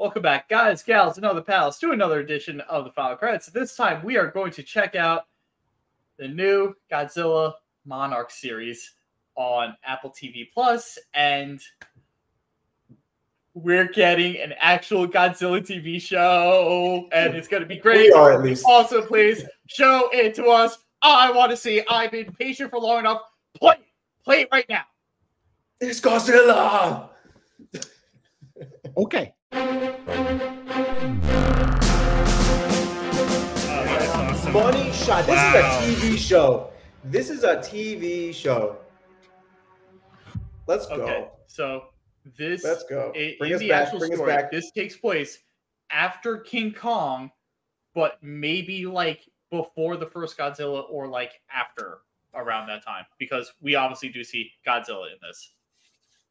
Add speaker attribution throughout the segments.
Speaker 1: Welcome back, guys, gals, and other pals, to another edition of the Final Credits. This time, we are going to check out the new Godzilla Monarch series on Apple TV Plus, and we're getting an actual Godzilla TV show, and it's going to be great.
Speaker 2: We are, at least.
Speaker 1: Also, please show it to us. I want to see. I've been patient for long enough. Play it right now.
Speaker 2: It's Godzilla.
Speaker 3: Okay.
Speaker 1: Awesome.
Speaker 2: Money shot. This is a TV show. This is a TV show. Let's go.
Speaker 1: Okay, so this.
Speaker 2: Let's go.
Speaker 1: Bring us back. Bring us back. This takes place after King Kong, but maybe like before the first Godzilla or like after around that time, because we obviously do see Godzilla in this.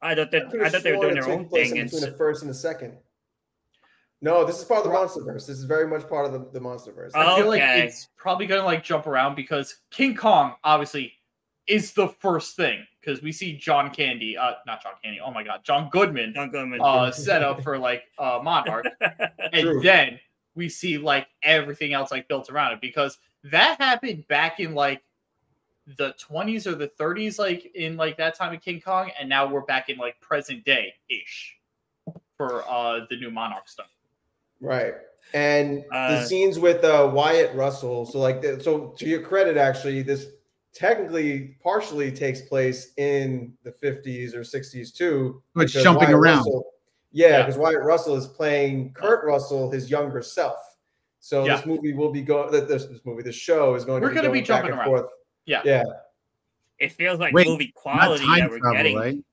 Speaker 4: I thought they were doing their own thing
Speaker 2: between the first and the second. No, this is part of the Monsterverse. This is very much part of the Monsterverse.
Speaker 1: I feel like it's probably going to like jump around because King Kong obviously is the first thing, because we see John Candy, not John Candy. Oh my God, John Goodman set up for like Monarch, and then we see like everything else like built around it, because that happened back in like the 20s or the 30s, like in like that time of King Kong, and now we're back in like present day ish for the new Monarch stuff.
Speaker 2: Right. And the scenes with Wyatt Russell. So like, so to your credit, actually, this technically partially takes place in the 50s or 60s too.
Speaker 3: It's jumping around.
Speaker 2: Because Wyatt Russell is playing Kurt Russell, his younger self. So this movie will be going. This show is going. We're going to be jumping back and forth.
Speaker 1: Yeah.
Speaker 4: It feels like movie quality that we're getting.
Speaker 3: Right?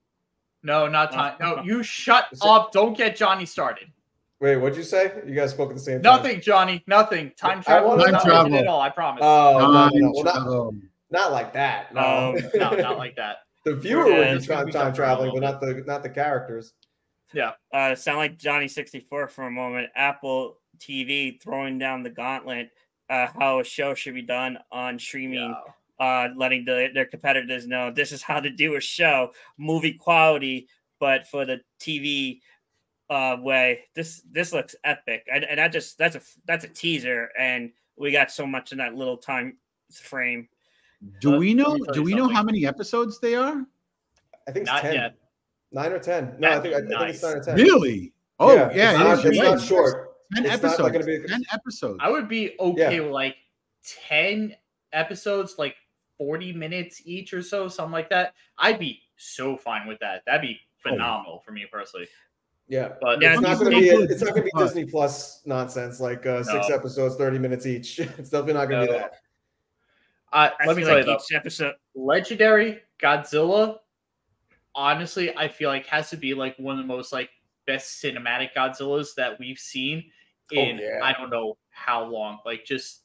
Speaker 1: No, not time. No, you shut up. Don't get Johnny started.
Speaker 2: Wait, what'd you say? You guys spoke at the same time.
Speaker 1: Nothing, Johnny. Nothing. Time travel.
Speaker 3: Time travel
Speaker 1: at all. I promise.
Speaker 2: Oh, no, not like that. No,
Speaker 1: no, not like that.
Speaker 2: The viewer would be time traveling, but not the characters.
Speaker 1: Yeah.
Speaker 4: Sound like Johnny 64 for a moment. Apple TV throwing down the gauntlet. How a show should be done on streaming. Letting their competitors know this is how to do a show, movie quality, but for the TV way. This looks epic, and that's a teaser, and we got so much in that little time frame.
Speaker 3: Do we know how many episodes they are?
Speaker 2: I think it's
Speaker 1: not
Speaker 2: 10.
Speaker 1: Yet.
Speaker 2: 9 or 10. No, I think it's 9 or 10.
Speaker 3: Really? Oh yeah,
Speaker 2: it's not short.
Speaker 3: 10 episodes. 10 episodes.
Speaker 1: I would be okay with like 10 episodes, like 40 minutes each or so, something like that. I'd be so fine with that. That'd be phenomenal for me personally.
Speaker 2: Yeah,
Speaker 1: but
Speaker 2: it's not going to be Disney Plus nonsense like 6 episodes, 30 minutes each. It's definitely not going to be that.
Speaker 1: Let me tell you though, episode Legendary Godzilla, honestly, I feel like has to be like one of the most like best cinematic Godzillas that we've seen in I don't know how long. Like just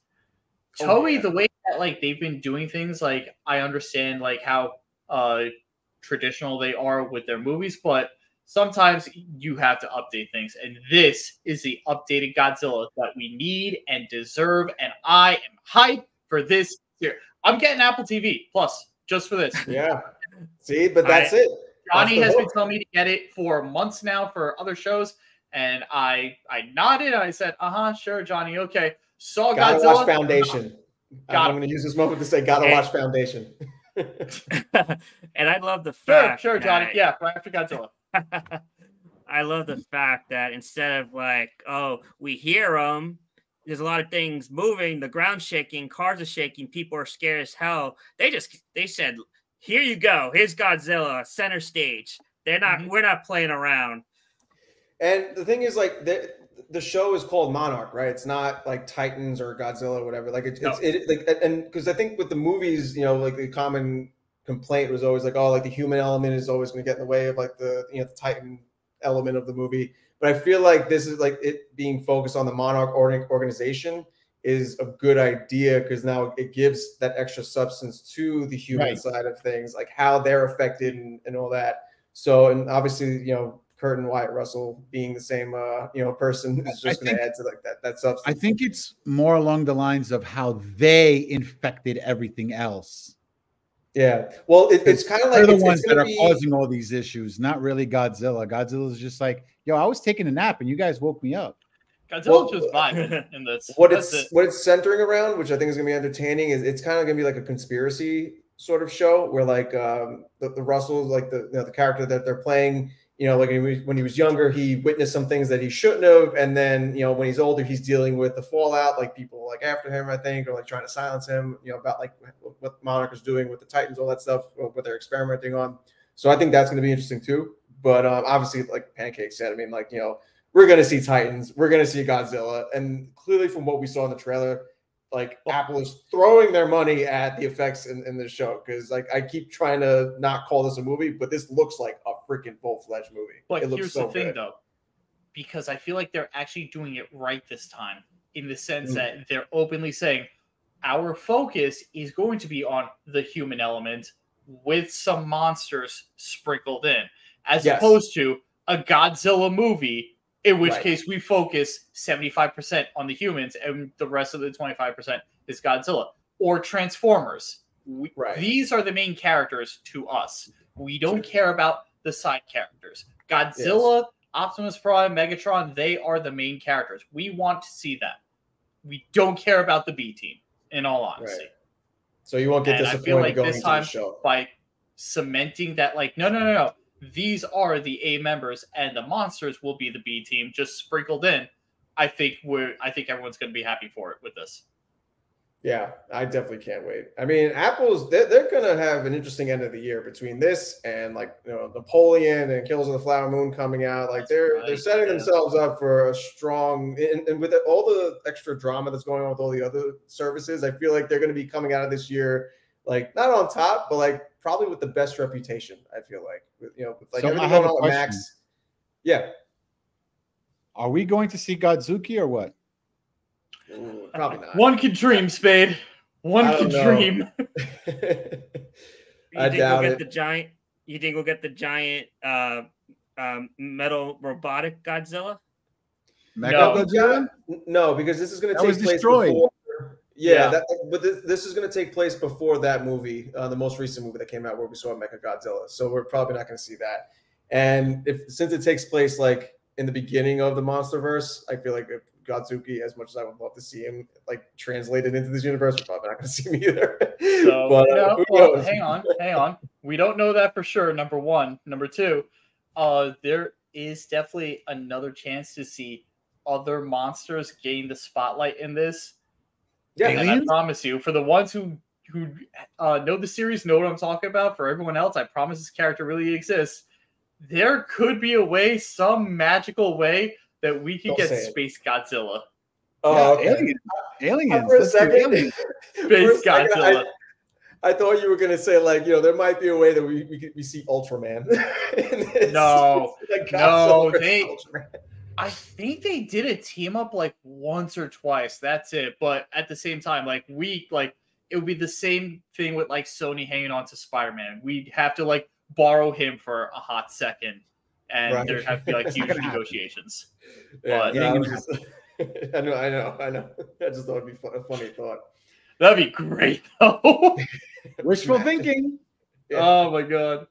Speaker 1: Toei, the way that like they've been doing things, like I understand like how traditional they are with their movies, but sometimes you have to update things, and this is the updated Godzilla that we need and deserve, and I am hyped for this year. I'm getting Apple TV Plus just for this.
Speaker 2: Yeah. See, but that's it.
Speaker 1: Johnny has been telling me to get it for months now for other shows, and I nodded. I said, sure, Johnny, okay. Saw
Speaker 2: Gotta
Speaker 1: Godzilla.
Speaker 2: Watch Foundation. I'm going to use this moment to say, gotta watch Foundation.
Speaker 4: And I love the fact.
Speaker 1: Sure, Johnny. Yeah, right after Godzilla.
Speaker 4: I love the fact that instead of like, we hear them, there's a lot of things moving, the ground's shaking, cars are shaking, people are scared as hell. They said, here you go, here's Godzilla, center stage. They're not, we're not playing around.
Speaker 2: And the thing is, like, the show is called Monarch, right? It's not like Titans or Godzilla or whatever. Like and because I think with the movies, you know, like the common complaint was always like, like the human element is always going to get in the way of like the the Titan element of the movie. But I feel like this is like it being focused on the Monarch organization is a good idea, because now it gives that extra substance to the human side of things, like how they're affected and all that. So, and obviously, Kurt and Wyatt Russell being the same, person is just going to add to like that substance.
Speaker 3: I think it's more along the lines of how they infected everything else.
Speaker 2: Yeah. Well, it's kind of like
Speaker 3: they're the ones that are causing all these issues, not really Godzilla. Godzilla's just like, yo, I was taking a nap and you guys woke me up.
Speaker 1: Godzilla's just vibing in this.
Speaker 2: What it's centering around, which I think is going to be entertaining, is it's kind of going to be like a conspiracy sort of show where like the Russells, like the character that they're playing, like when he was younger, he witnessed some things that he shouldn't have, and then when he's older, he's dealing with the fallout, like people like after him, I think, or like trying to silence him, about like what Monarch is doing with the Titans, all that stuff, what they're experimenting on. So I think that's going to be interesting too. But obviously, like Pancake said, I mean, like we're going to see Titans, we're going to see Godzilla, and clearly from what we saw in the trailer, like Apple is throwing their money at the effects in this show, because like I keep trying to not call this a movie, but this looks like a freaking full-fledged movie.
Speaker 1: But
Speaker 2: it looks
Speaker 1: here's
Speaker 2: so
Speaker 1: the thing,
Speaker 2: good.
Speaker 1: though, because I feel like they're actually doing it right this time, in the sense that they're openly saying our focus is going to be on the human element with some monsters sprinkled in, as opposed to a Godzilla movie, in which case we focus 75% on the humans and the rest of the 25% is Godzilla. Or Transformers. These are the main characters to us. We don't care about the side characters. Godzilla, Optimus Prime, Megatron, they are the main characters. We want to see them. We don't care about the B team, in all honesty.
Speaker 2: So you won't get disappointed. I feel like
Speaker 1: this time, by cementing that, like, no. These are the A members, and the monsters will be the B team, just sprinkled in. I think everyone's going to be happy for it with this.
Speaker 2: Yeah, I definitely can't wait. I mean, Apple's they're going to have an interesting end of the year between this and like Napoleon and Killers of the Flower Moon coming out. Like they're setting themselves up for a strong and with all the extra drama that's going on with all the other services, I feel like they're going to be coming out of this year like not on top, but like probably with the best reputation. I feel like like everything going on with Max. Yeah.
Speaker 3: Are we going to see Godzuki or what?
Speaker 2: Ooh, probably not.
Speaker 1: One can dream, Spade. One can dream.
Speaker 4: I doubt it. You think we'll get the giant metal robotic Godzilla?
Speaker 3: Godzilla?
Speaker 2: No, because this is going to take place before. But this is going to take place before that movie, the most recent movie that came out where we saw Mechagodzilla. So we're probably not going to see that. And since it takes place like in the beginning of the Monsterverse, I feel like Godzuki, as much as I would love to see him like translated into this universe, we're probably not going to see him either.
Speaker 1: So, hang on. We don't know that for sure. Number one. Number two, there is definitely another chance to see other monsters gain the spotlight in this. Yeah, and I promise you, for the ones who know the series, know what I'm talking about. For everyone else, I promise this character really exists. There could be a way, some magical way, that we could get Space Godzilla.
Speaker 2: Oh, okay.
Speaker 3: Aliens.
Speaker 2: For a second,
Speaker 1: Space Godzilla.
Speaker 2: I thought you were going to say, like, there might be a way that we see Ultraman.
Speaker 1: No. I think they did a team up like once or twice. That's it. But at the same time, it would be the same thing with like Sony hanging on to Spider-Man. We'd have to like borrow him for a hot second, and there'd have to be like huge negotiations.
Speaker 2: Yeah, but I know. I just thought it'd be a funny thought.
Speaker 1: That'd be great, though.
Speaker 3: Wishful thinking.
Speaker 1: Yeah. Oh my god.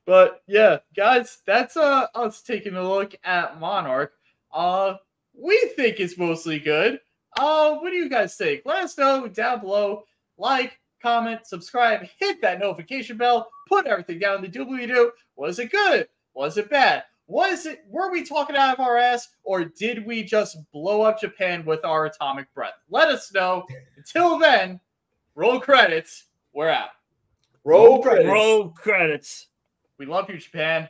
Speaker 1: But yeah, guys, that's us taking a look at Monarch. We think it's mostly good. What do you guys think? Let us know down below. Like, comment, subscribe, hit that notification bell, put everything down in the doobly-doo. Was it good? Was it bad? Were we talking out of our ass, or did we just blow up Japan with our atomic breath? Let us know. Until then, roll credits. We're out.
Speaker 2: Roll
Speaker 4: credits.
Speaker 1: We love you, Japan.